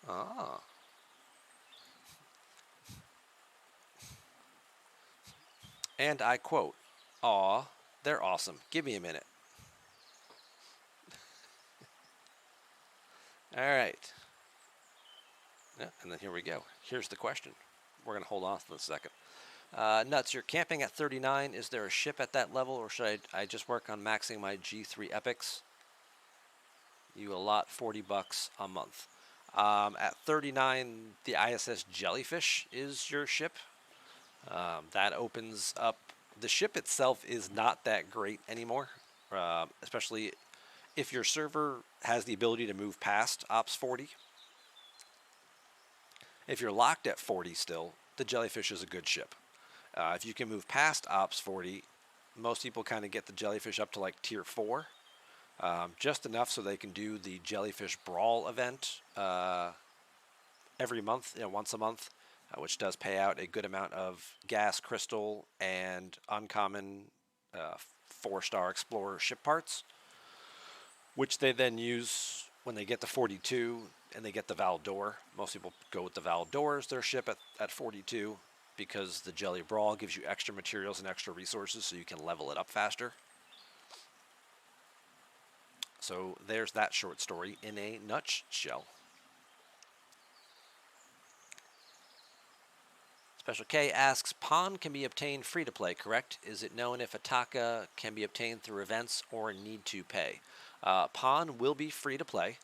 Ah. And I quote, "Aw, they're awesome. Give me a minute." All right. Yeah, and then here we go. Here's the question. We're going to hold on for a second. Nuts, you're camping at 39. Is there a ship at that level, or should I just work on maxing my G3 epics? You allot $40 a month. At 39, the ISS Jellyfish is your ship. That opens up. The ship itself is not that great anymore, especially if your server has the ability to move past Ops 40. If you're locked at 40 still, the Jellyfish is a good ship. If you can move past Ops 40, most people kind of get the Jellyfish up to like tier 4. Just enough so they can do the Jellyfish Brawl event every month, once a month, which does pay out a good amount of gas, crystal, and uncommon 4-star Explorer ship parts, which they then use when they get to 42 and they get the Valdor. Most people go with the Valdor as their ship at 42 because the Jelly Brawl gives you extra materials and extra resources so you can level it up faster. So there's that short story in a nutshell. Special K asks, Pawn can be obtained free to play, correct? Is it known if Ataka can be obtained through events or need to pay? Pawn will be free to play.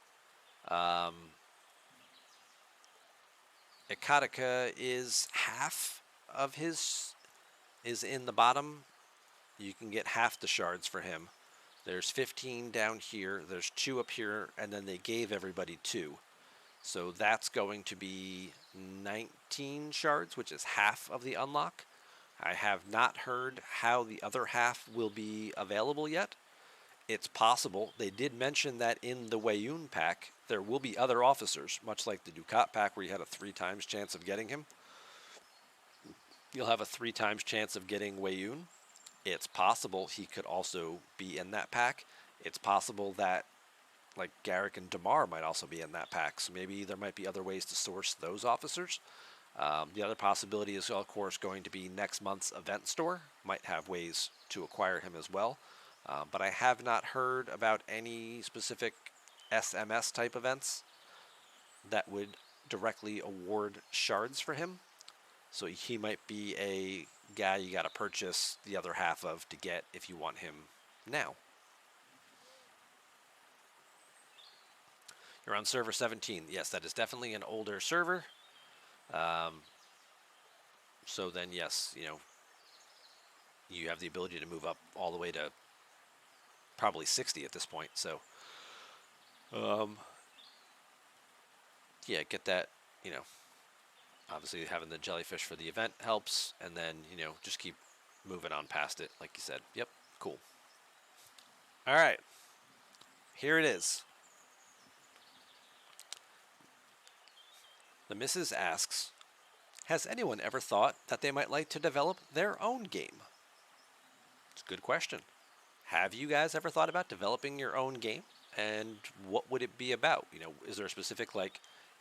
Ikatika is half of his is in the bottom. You can get half the shards for him. There's 15 down here, there's 2 up here, and then they gave everybody 2. So that's going to be 19 shards, which is half of the unlock. I have not heard how the other half will be available yet. It's possible. They did mention that in the Wayun pack, there will be other officers, much like the Ducat pack where you had a 3 times chance of getting him. You'll have a 3 times chance of getting Wayun. It's possible he could also be in that pack. It's possible that like Garrick and Damar might also be in that pack. So maybe there might be other ways to source those officers. The other possibility is, of course, going to be next month's event store. Might have ways to acquire him as well. But I have not heard about any specific SMS type events that would directly award shards for him. So he might be a guy you got to purchase the other half of to get if you want him now. You're on server 17. Yes, that is definitely an older server. So then, yes, you have the ability to move up all the way to probably 60 at this point. So, yeah, get that, obviously having the jellyfish for the event helps. And then, just keep moving on past it, like you said. Yep, cool. All right, here it is. The Mrs. asks, has anyone ever thought that they might like to develop their own game? It's a good question. Have you guys ever thought about developing your own game? And what would it be about? Is there a specific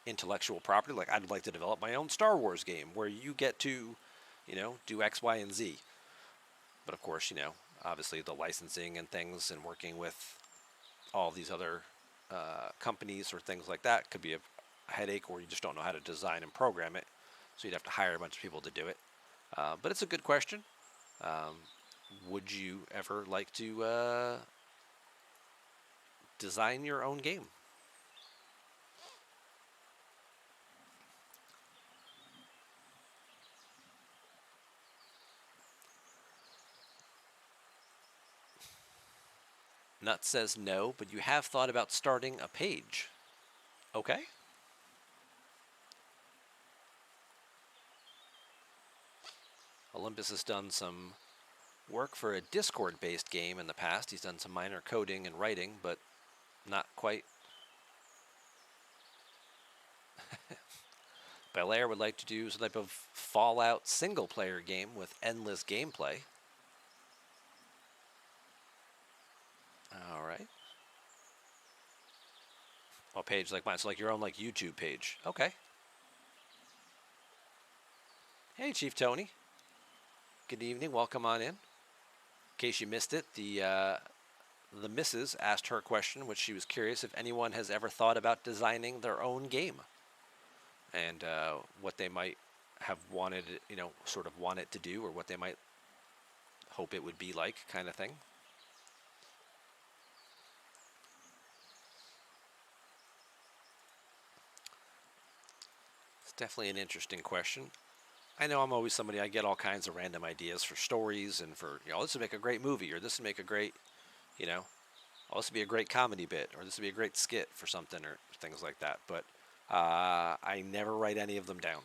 intellectual property? Like I'd like to develop my own Star Wars game where you get to, do X, Y, and Z. But of course, obviously the licensing and things and working with all these other companies or things like that could be a headache, or you just don't know how to design and program it. So you'd have to hire a bunch of people to do it. But it's a good question. Would you ever like to design your own game? Nut says no, but you have thought about starting a page. Okay. Olympus has done some work for a Discord-based game in the past. He's done some minor coding and writing, but not quite. Belair would like to do some type of Fallout single-player game with endless gameplay. All right. A page like mine. So like your own like YouTube page. Okay. Hey, Chief Tony. Good evening. Welcome on in. In case you missed it, the missus asked her question, which she was curious if anyone has ever thought about designing their own game, and what they might have wanted, sort of want it to do, or what they might hope it would be like, kind of thing. It's definitely an interesting question. I know I'm always somebody, I get all kinds of random ideas for stories and for, this would make a great movie, or this would make a great, this would be a great comedy bit, or this would be a great skit for something, or things like that. But I never write any of them down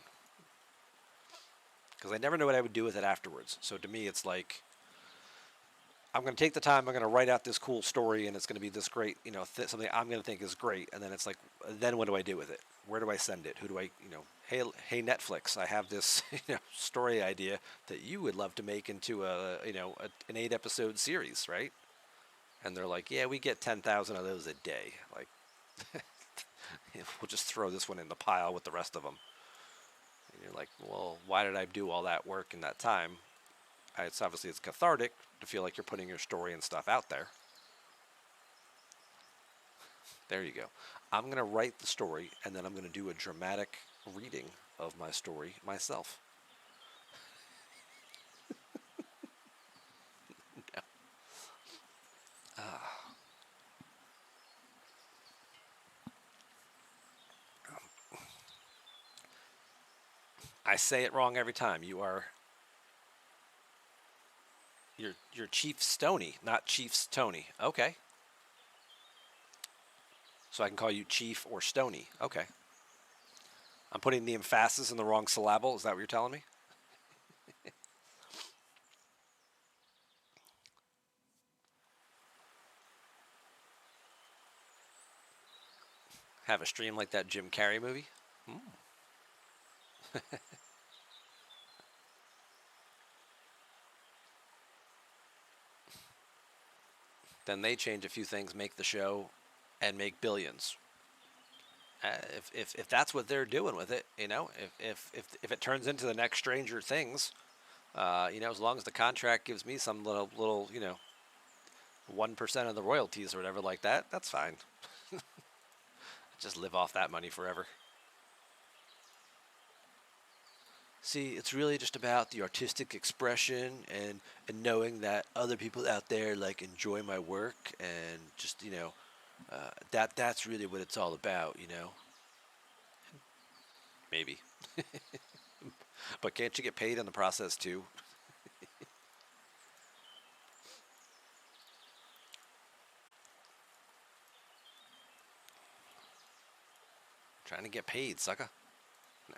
because I never know what I would do with it afterwards. So to me, it's like, I'm going to take the time, I'm going to write out this cool story, and it's going to be this great, something I'm going to think is great. And then it's like, then what do I do with it? Where do I send it? Who do I, hey Netflix, I have this, story idea that you would love to make into an 8-episode series, right? And they're like, yeah, we get 10,000 of those a day. Like, we'll just throw this one in the pile with the rest of them. And you're like, well, why did I do all that work in that time? It's obviously it's cathartic to feel like you're putting your story and stuff out there. There you go. I'm going to write the story, and then I'm going to do a dramatic reading of my story myself. No. I say it wrong every time. You're Chief Stoney, not Chiefs Tony. Okay. So I can call you Chief or Stony. Okay. I'm putting the emphasis in the wrong syllable. Is that what you're telling me? Have a stream like that Jim Carrey movie? Then they change a few things, make the show, and make billions. If that's what they're doing with it, if it turns into the next Stranger Things, as long as the contract gives me some little 1% of the royalties or whatever like that, that's fine. Just live off that money forever. See, it's really just about the artistic expression and knowing that other people out there like enjoy my work and just that's really what it's all about. Maybe, but can't you get paid in the process too? Trying to get paid, sucker. No.